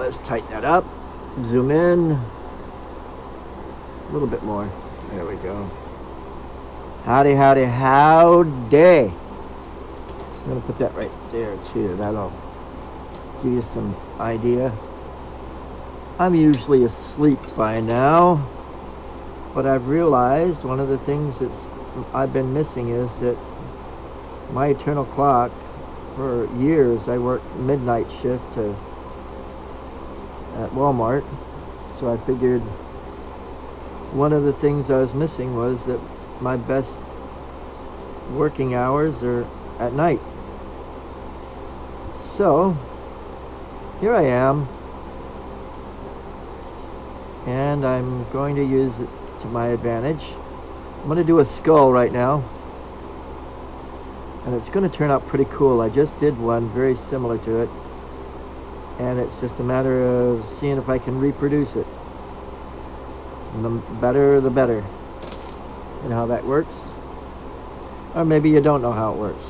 Let's tighten that up. Zoom in. A little bit more. There we go. Howdy, howdy, howdy. I'm going to put that right there too. That'll give you some idea. I'm usually asleep by now, but I've realized one of the things that I've been missing is that my eternal clock, for years I worked midnight shift at Walmart, so I figured one of the things I was missing was that my best working hours are at night. So here I am, and I'm going to use it to my advantage. I'm going to do a skull right now, and it's going to turn out pretty cool. I just did one very similar to it, and it's just a matter of seeing if I can reproduce it. And the better, the better. And how that works. Or maybe you don't know how it works.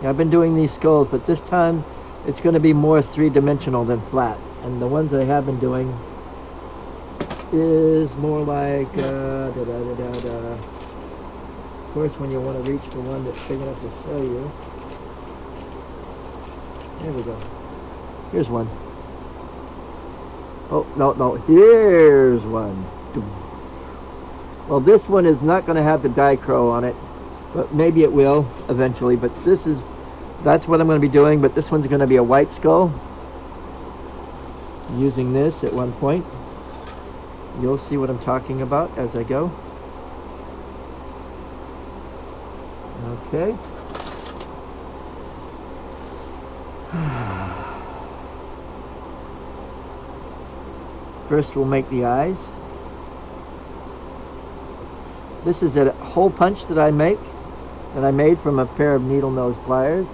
Yeah, I've been doing these skulls, but this time it's going to be more three-dimensional than flat. And the ones I have been doing is more like of course, when you want to reach for one that's big enough to show you. There we go. Here's one. Oh, no, here's one. Well, this one is not going to have the dichro on it, but maybe it will eventually. But that's what I'm going to be doing, but this one's going to be a white skull. Using this at one point. You'll see what I'm talking about as I go. Okay. First we'll make the eyes. This is a hole punch that I made from a pair of needle nose pliers.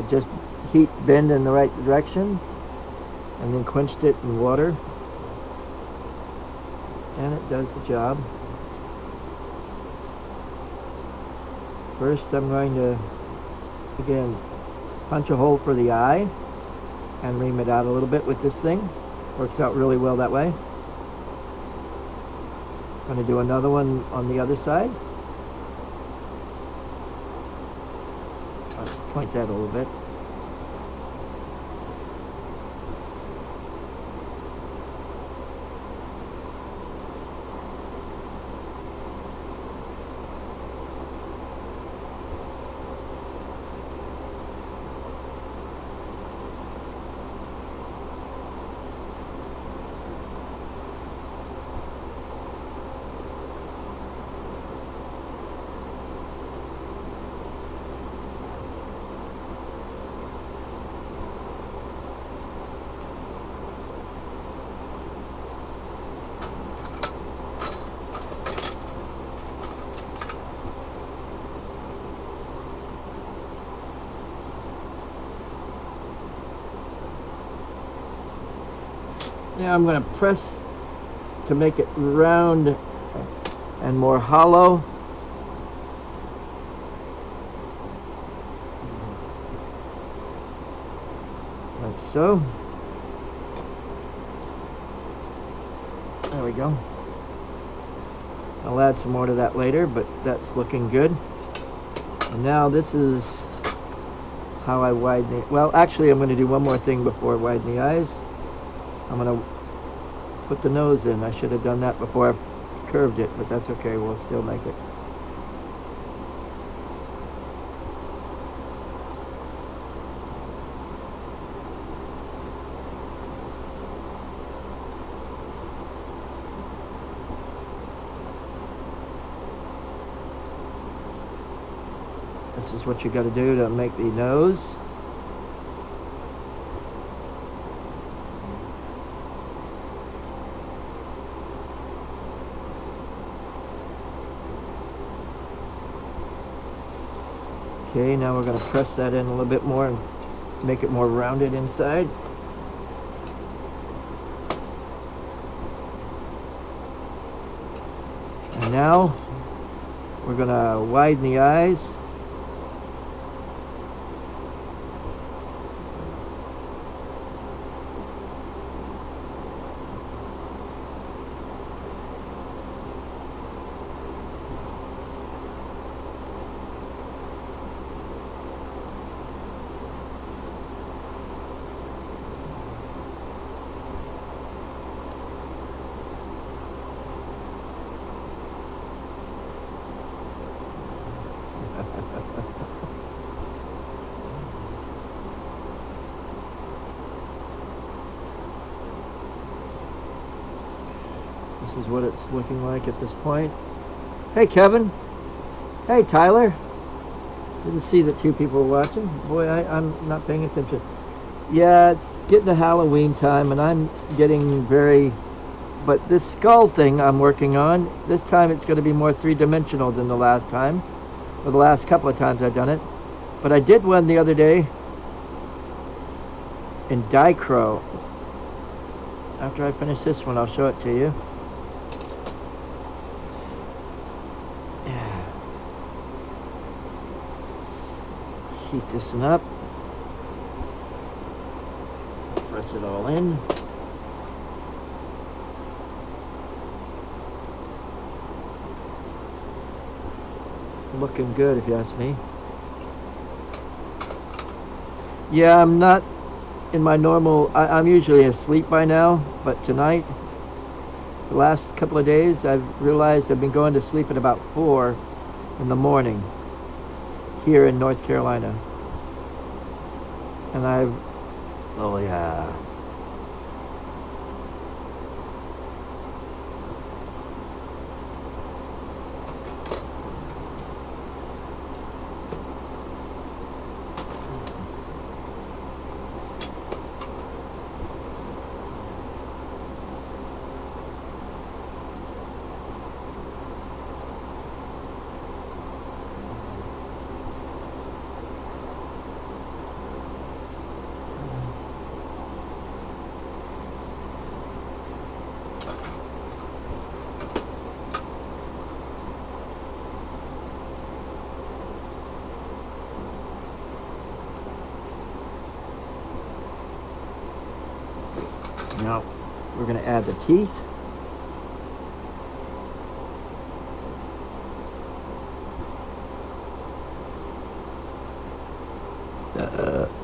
Just heat bend in the right directions, and then quenched it in water. And it does the job. First I'm going to, again, punch a hole for the eye and ream it out a little bit with this thing. Works out really well that way. I'm going to do another one on the other side. Let's point that a little bit. Now I'm going to press to make it round and more hollow. Like so. There we go. I'll add some more to that later, but that's looking good. And now this is how I widen it. Well, actually I'm going to do one more thing before I widen the eyes. I'm going to put the nose in. I should have done that before I curved it, but that's okay. We'll still make it. This is what you got to do to make the nose. Okay, now we're going to press that in a little bit more and make it more rounded inside. And now we're going to widen the eyes. is what it's looking like at this point. Hey, Kevin. Hey, Tyler. Didn't see that 2 people were watching. Boy, I'm not paying attention. Yeah, it's getting to Halloween time, and I'm getting very... But this skull thing I'm working on, this time it's going to be more 3-dimensional than the last time, or the last couple of times I've done it. But I did one the other day in dichro. After I finish this one, I'll show it to you. Yeah. Heat this one up. Press it all in. Looking good, if you ask me. Yeah, I'm not in my normal... I'm usually asleep by now, but tonight, the last couple of days, I've realized I've been going to sleep at about 4 in the morning here in North Carolina. And I've... Oh, yeah. Now, we're going to add the teeth.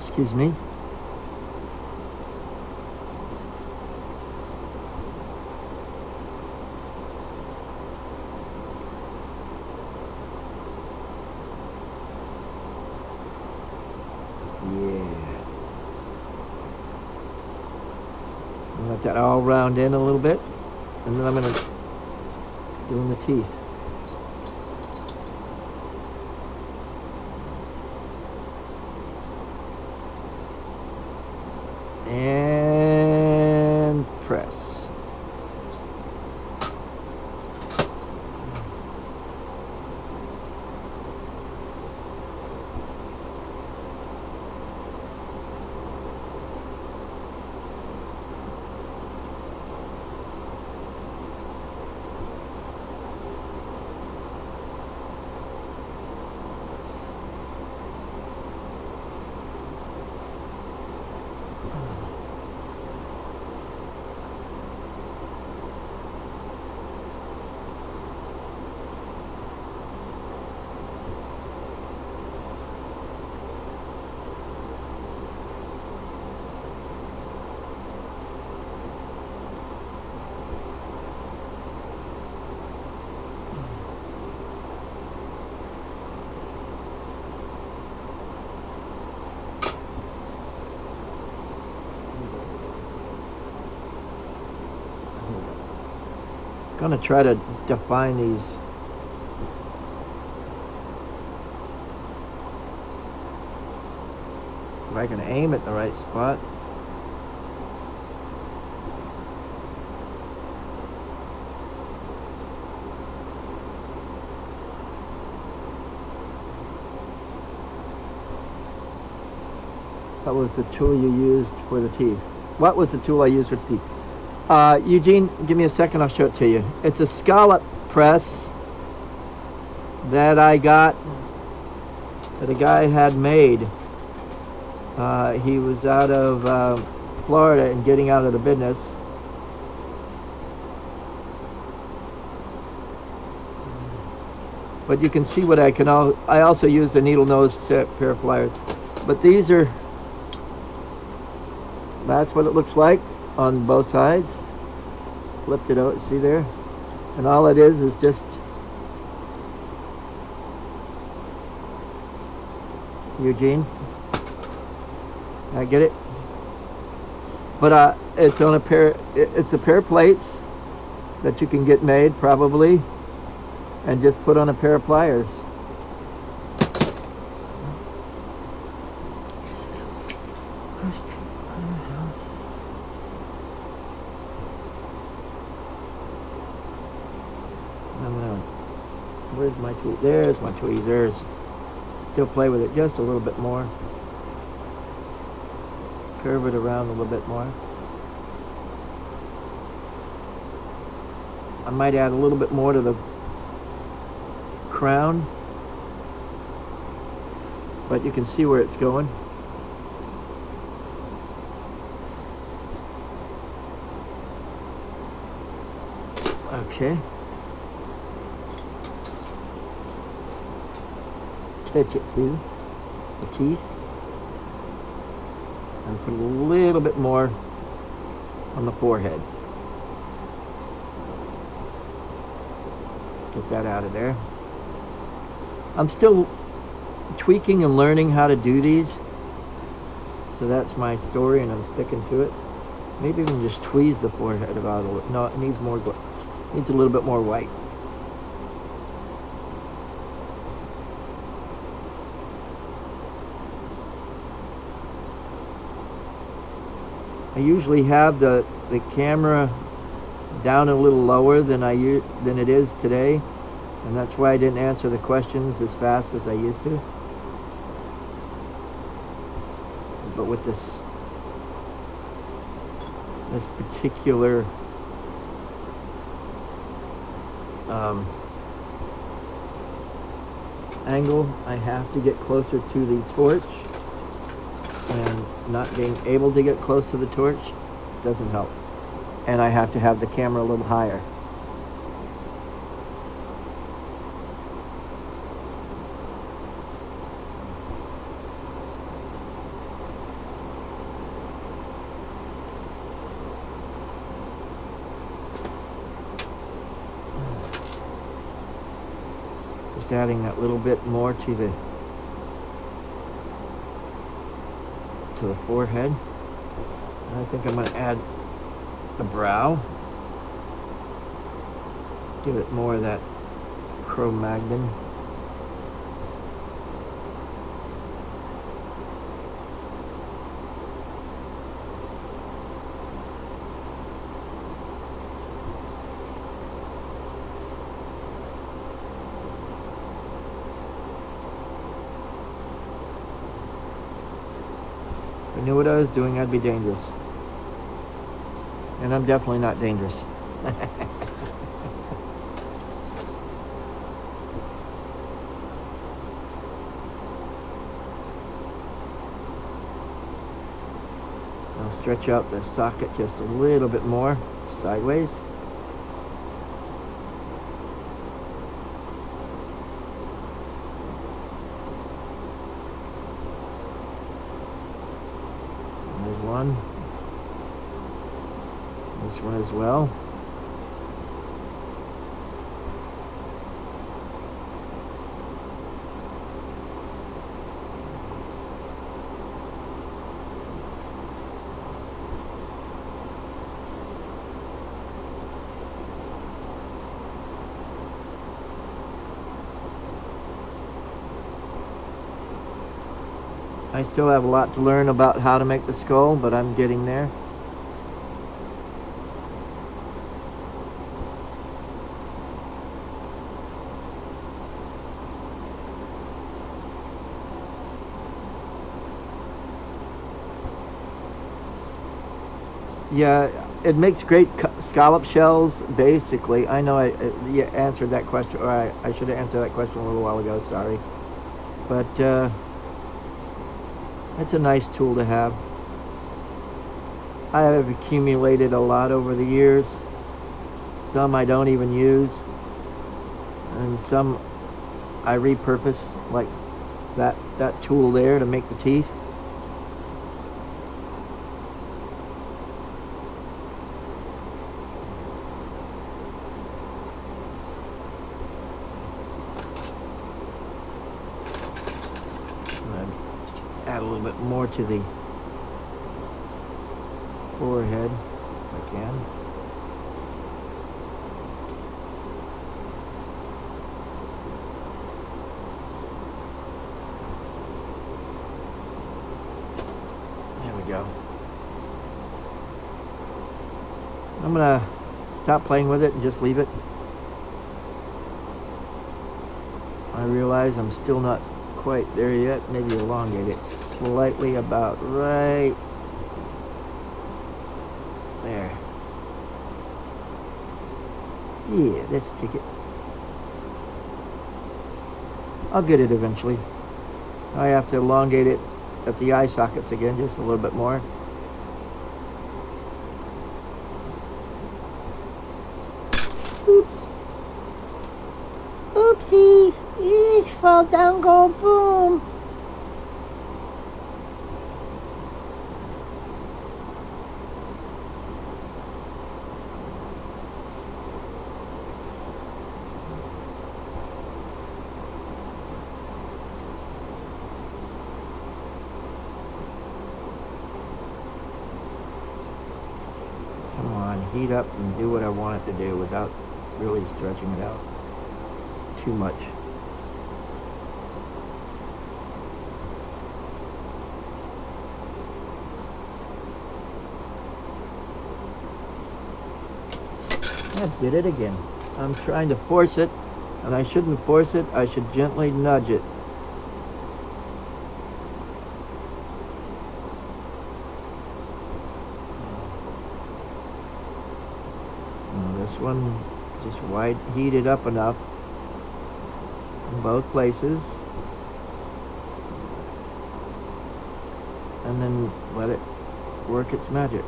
Excuse me. Let that all round in a little bit, and then I'm going to do in the teeth. And press. I'm going to try to define these. If I can aim at the right spot. What was the tool you used for the teeth? What was the tool I used for the teeth? Eugene, give me a second, I'll show it to you. It's a Scallop Press that I got, that a guy had made. He was out of Florida and getting out of the business. But you can see what I can. I also used a needle nose pair of pliers. But these are, that's what it looks like on both sides. Flipped it out, see there? And all it is just Eugene. I get it. But it's on a pair. It's a pair of plates that you can get made, probably, and just put on a pair of pliers. Where's my tweezers? There's my tweezers. Still play with it just a little bit more. Curve it around a little bit more. I might add a little bit more to the crown, but you can see where it's going. Okay. Fetch it to the teeth and put a little bit more on the forehead. Get that out of there. I'm still tweaking and learning how to do these, so that's my story, and I'm sticking to it. Maybe even just tweeze the forehead about a little. No, it needs more. Needs a little bit more white. I usually have the camera down a little lower than it is today, and that's why I didn't answer the questions as fast as I used to. But with this particular angle, I have to get closer to the torch, and not being able to get close to the torch doesn't help. And I have to have the camera a little higher. Just adding that little bit more to the forehead. And I think I'm going to add the brow. Give it more of that Cro-Magnon. If I knew what I was doing, I'd be dangerous. And I'm definitely not dangerous. I'll stretch out the socket just a little bit more, sideways. There's one. This one as well. I still have a lot to learn about how to make the skull, but I'm getting there. Yeah, it makes great scallop shells, basically. I know I answered that question, or I should have answered that question a little while ago, sorry. But it's a nice tool to have. I have accumulated a lot over the years. Some I don't even use, and some I repurpose, like that tool there to make the teeth. Add a little bit more to the forehead if I can. go. I'm gonna stop playing with it and just leave it. I realize I'm still not quite there yet. Maybe elongate it slightly, about right there. Yeah, let's take it. I'll get it eventually. I have to elongate it at the eye sockets again, just a little bit more. Oops. Oopsie. It fall down, go boom. Come on, heat up and do what I want it to do without really stretching it out too much. I did it again. I'm trying to force it, and I shouldn't force it. I should gently nudge it. This one just heat it up enough in both places, and then let it work its magic.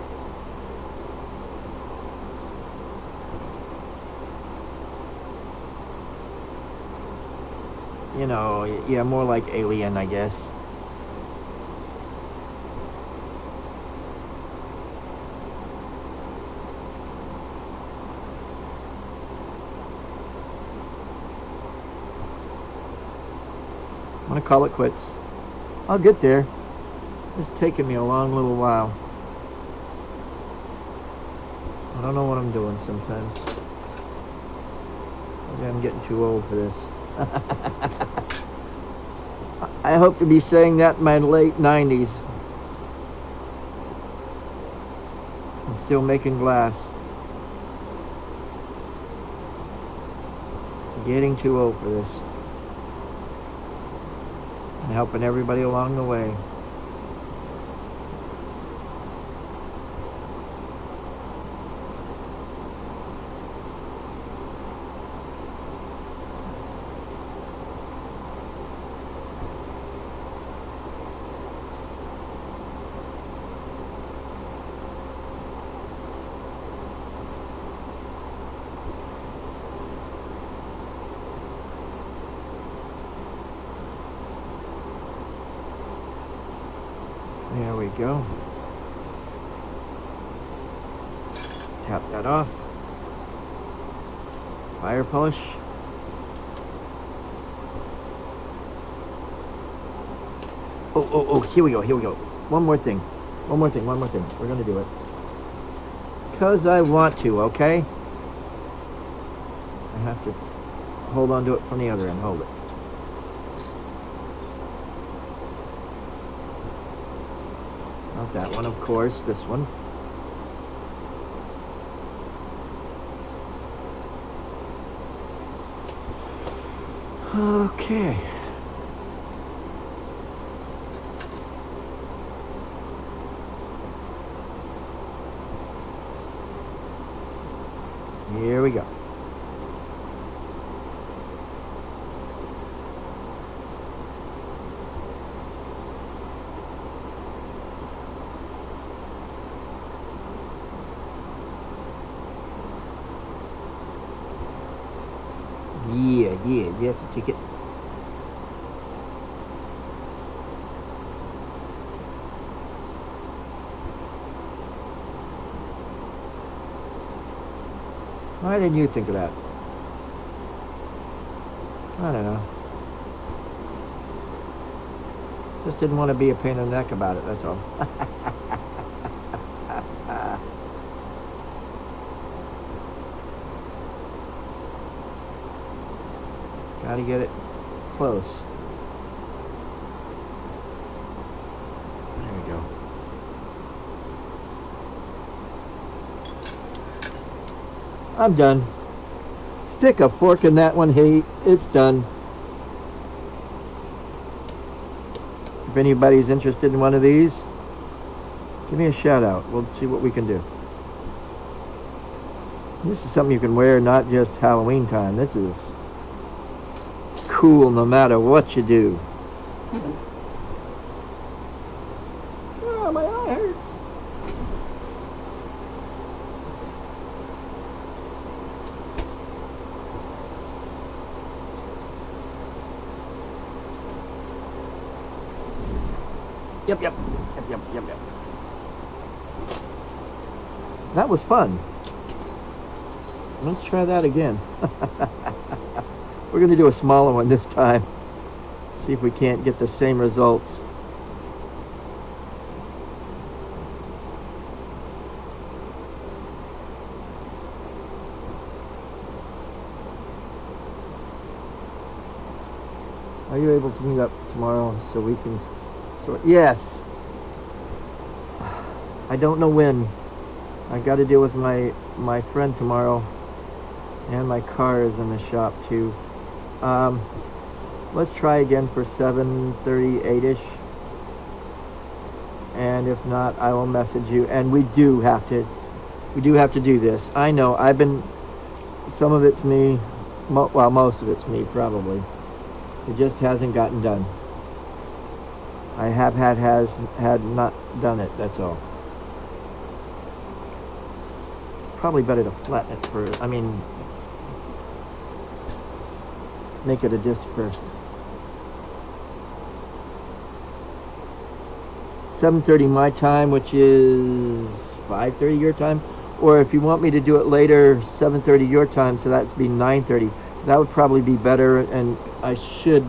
You know, yeah, more like Alien, I guess. I'm gonna call it quits. I'll get there. It's taking me a long little while. I don't know what I'm doing sometimes. Maybe I'm getting too old for this. I hope to be saying that in my late 90s. And still making glass. Getting too old for this. And helping everybody along the way. There we go. Tap that off. Fire polish. Oh, here we go. One more thing. We're gonna do it. Because I want to, okay? I have to hold on to it from the other end. Hold it. Not that one, of course. This one. Okay. Here we go. Yeah, that's a ticket. Why didn't you think of that? I don't know. Just didn't want to be a pain in the neck about it, that's all. Gotta get it close. There we go. I'm done. Stick a fork in that one, hey, it's done. If anybody's interested in one of these, give me a shout out. We'll see what we can do. This is something you can wear not just Halloween time. This is cool no matter what you do. Oh, my eye hurts. Yep. That was fun. Let's try that again. We're going to do a smaller one this time. See if we can't get the same results. Are you able to meet up tomorrow so we can sort? Yes. I don't know when. I got to deal with my friend tomorrow, and my car is in the shop too. Let's try again for 7:38ish, and if not, I will message you. And we do have to do this. I know some of it's me, well, most of it's me probably. It just hasn't gotten done. I have had not done it, that's all. Probably better to flatten it make it a disc first. 7:30 my time, which is 5:30 your time. Or if you want me to do it later, 7:30 your time, so that'd be 9:30. That would probably be better, and I should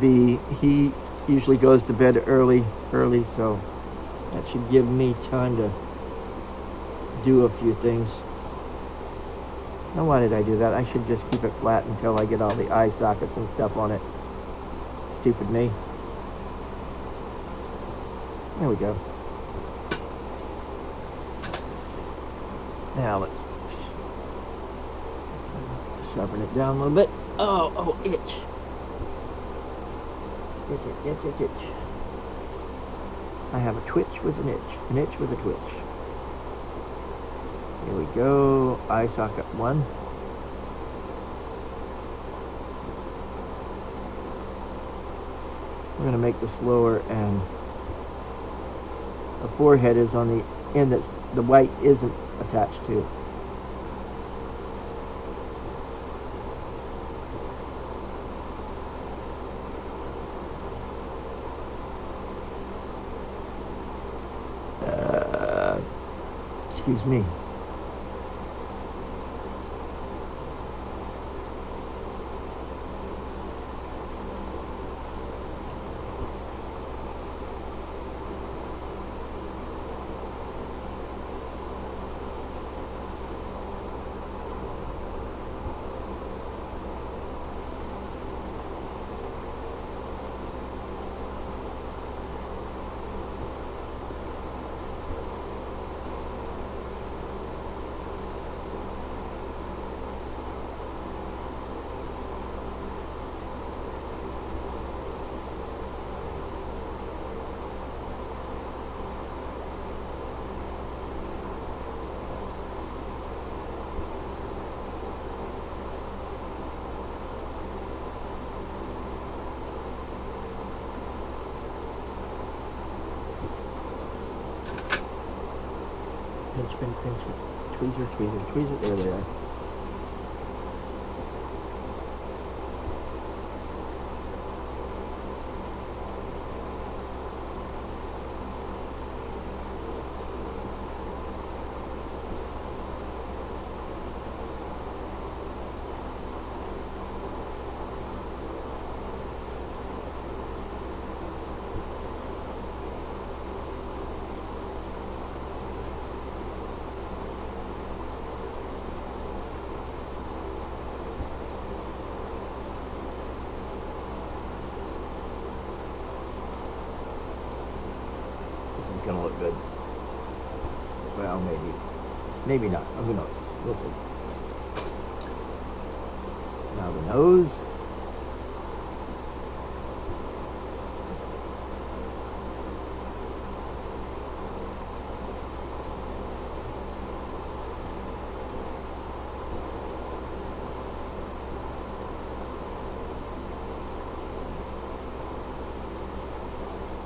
be, he usually goes to bed early, so that should give me time to do a few things. Now, why did I do that? I should just keep it flat until I get all the eye sockets and stuff on it. Stupid me. There we go. Now let's sharpen it down a little bit. Oh, itch. Itch. I have a twitch with an itch with a twitch. Here we go, eye socket 1. We're going to make this lower, and the forehead is on the end that the white isn't attached to. Excuse me. Pinch, tweezer, there they are. Gonna look good. Well, maybe not. Who knows? We'll see. Now the nose.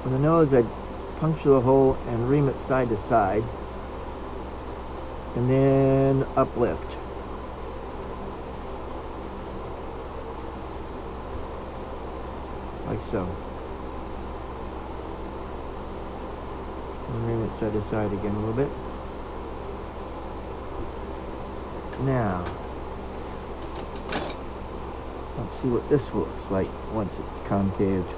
For the nose, I'd puncture the hole and ream it side to side, and then uplift. Like so. And ream it side to side again a little bit. Now, let's see what this looks like once it's concaved.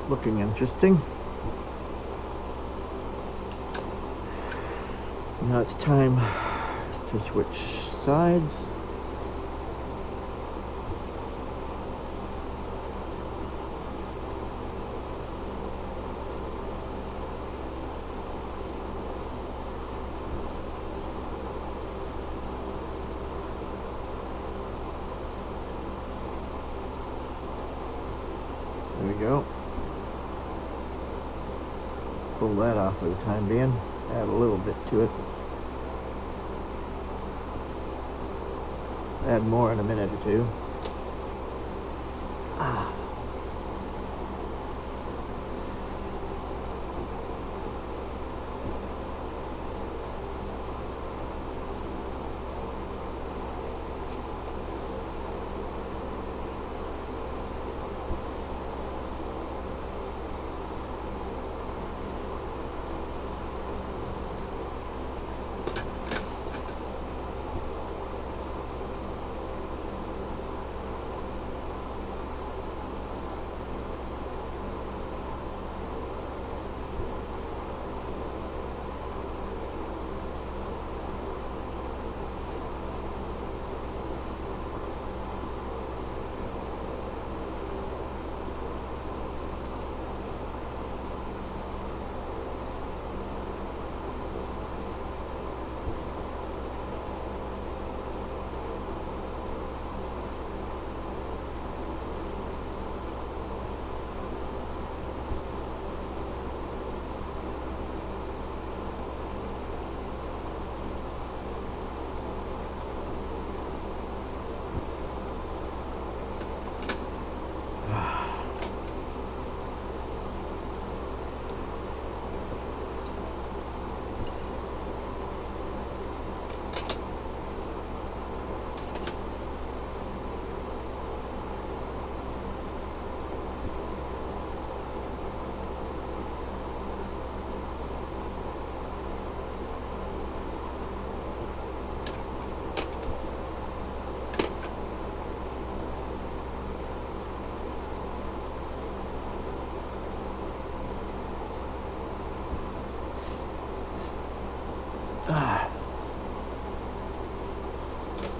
Looking interesting. Now it's time to switch sides. There we go. Pull that off for the time being. Add a little bit to it. Add more in a minute or two.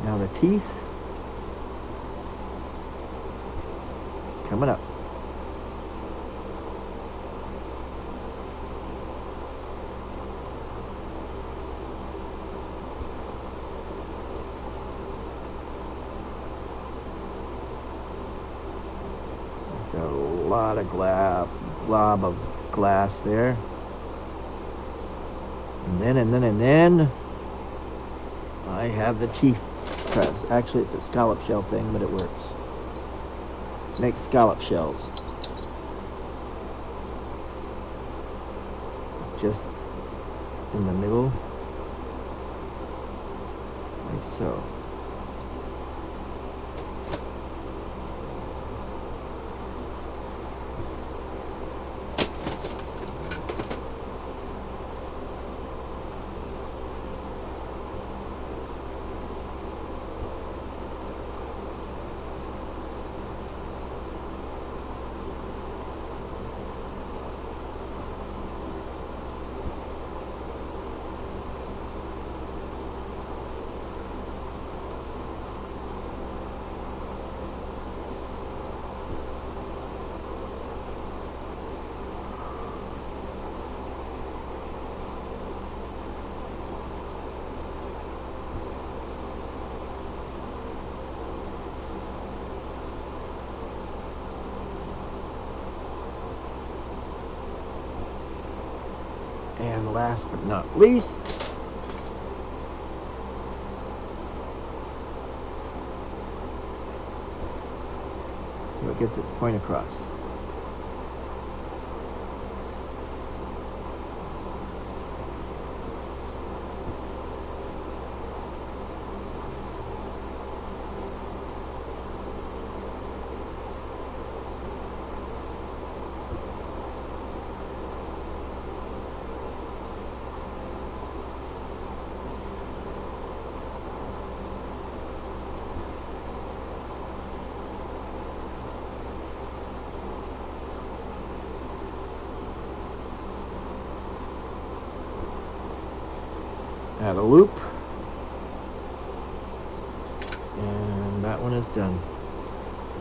Now the teeth coming up. There's a lot of glob of glass there. And then I have the teeth press. Actually, it's a scallop shell thing, but it works. Makes scallop shells. Just in the middle, like so. And last but not least, so it gets its point across. Add a loop, and that one is done.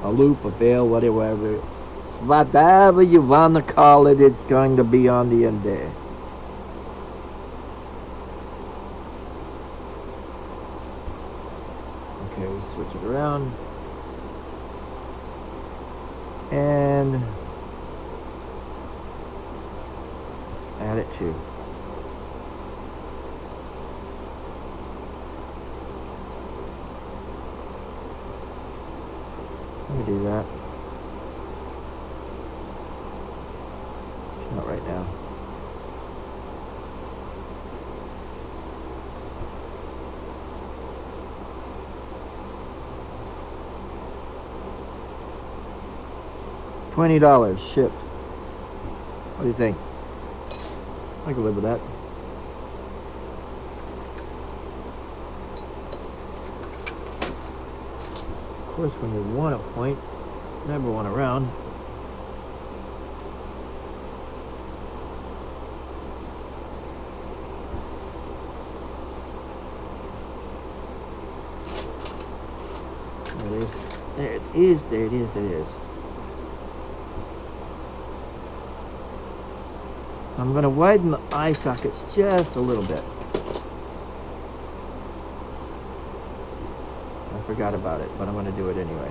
A loop, a bail, whatever you want to call it, it's going to be on the end there. Okay, we switch it around, and add it too. Let me do that. Not right now. $20 shipped. What do you think? I can live with that. Of course, when you want a point, never one around. There it is. There it is. There it is. There it is. I'm going to widen the eye sockets just a little bit. I forgot about it, but I'm going to do it anyway.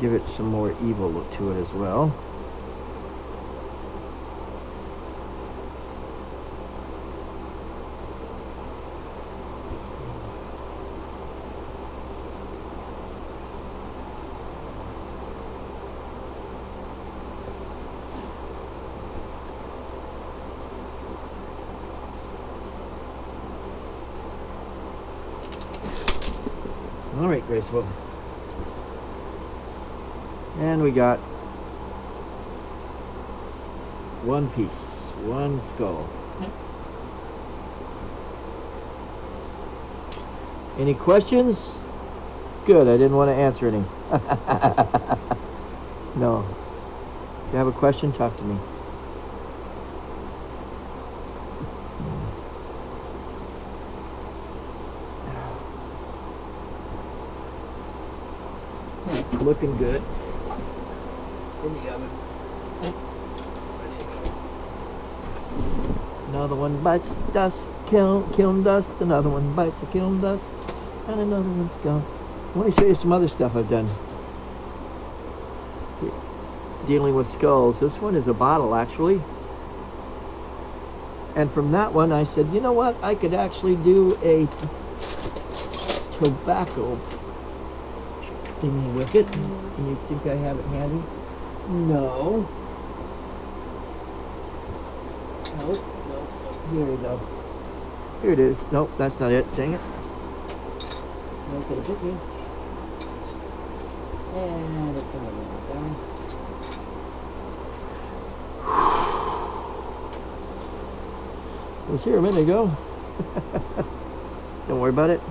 Give it some more evil look to it as well. All right, graceful. And we got one piece, one skull. Any questions? Good, I didn't want to answer any. No. If you have a question, talk to me. Looking good. In the oven. Another one bites dust, kiln dust. Another one bites the kiln dust, and another one's gone. Let me show you some other stuff I've done dealing with skulls. This one is a bottle, actually. And from that one, I said, you know what? I could actually do a tobacco thingy with it. And you think I have it handy? No. Nope. Here we go. Here it is. Nope, that's not it. Dang it. Nope, it'll hit me. And it's another one down. It was here a minute ago. Don't worry about it.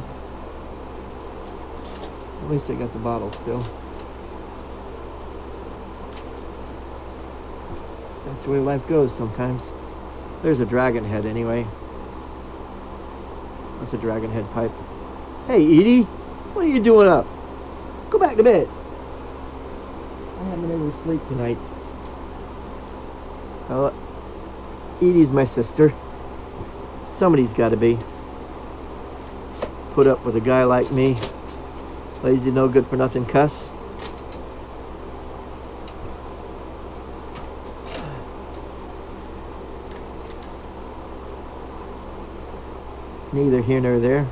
At least I got the bottle still. That's the way life goes sometimes. There's a dragon head anyway. That's a dragon head pipe. Hey Edie, what are you doing up? Go back to bed. I haven't been able to sleep tonight. Oh, Edie's my sister. Somebody's got to be. Put up with a guy like me. Lazy, no good for nothing cuss. neither here nor there.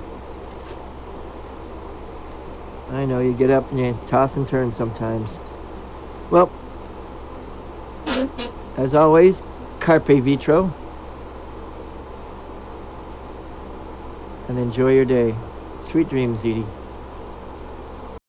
I know, you get up and you toss and turn sometimes. Well, as always, carpe vitro. And enjoy your day. Sweet dreams, Edie.